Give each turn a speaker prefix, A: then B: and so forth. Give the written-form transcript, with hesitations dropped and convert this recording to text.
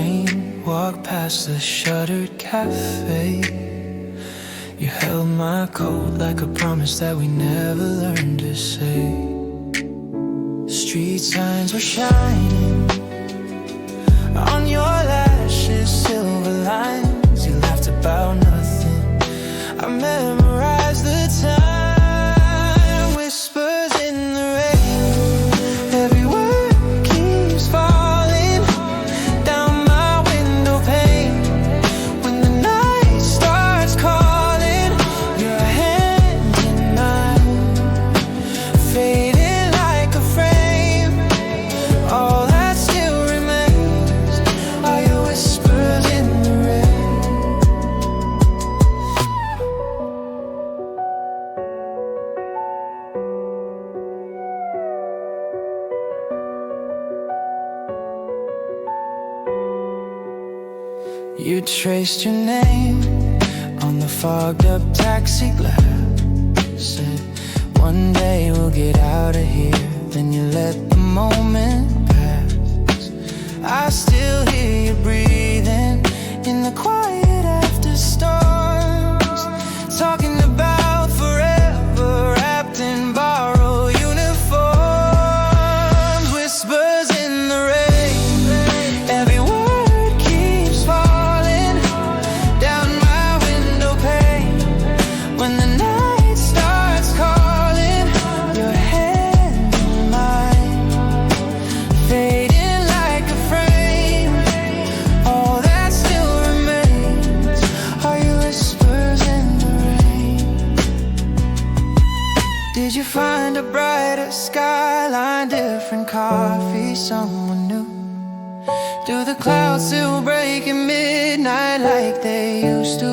A: rain, walked past the shuttered cafe. You held my coat like a promise that we never learned to say. Street signs were shining on your lashes, silver lines. You laughed about nothing. I memorized the time, whispers in the rain. Every word keeps falling down my window pane. When the night starts calling, your hand in mine, fading like a frame. All that still remains are your whispers in the rain. You traced your name on the fogged up taxi glass. Said, one day we'll get out of here. Then you let the moment pass. I still hear you breathing in the quiet after storms, talking about forever wrapped in borrowed uniforms. Whispers in the rain. Every word keeps falling down my window pane. When the night starts calling, your hand in mine, fading like a frame. All that still remains are your whispers in the rain. Did you find a brighter skyline, different coffee, someone new? Do the clouds still break at midnight like they used to?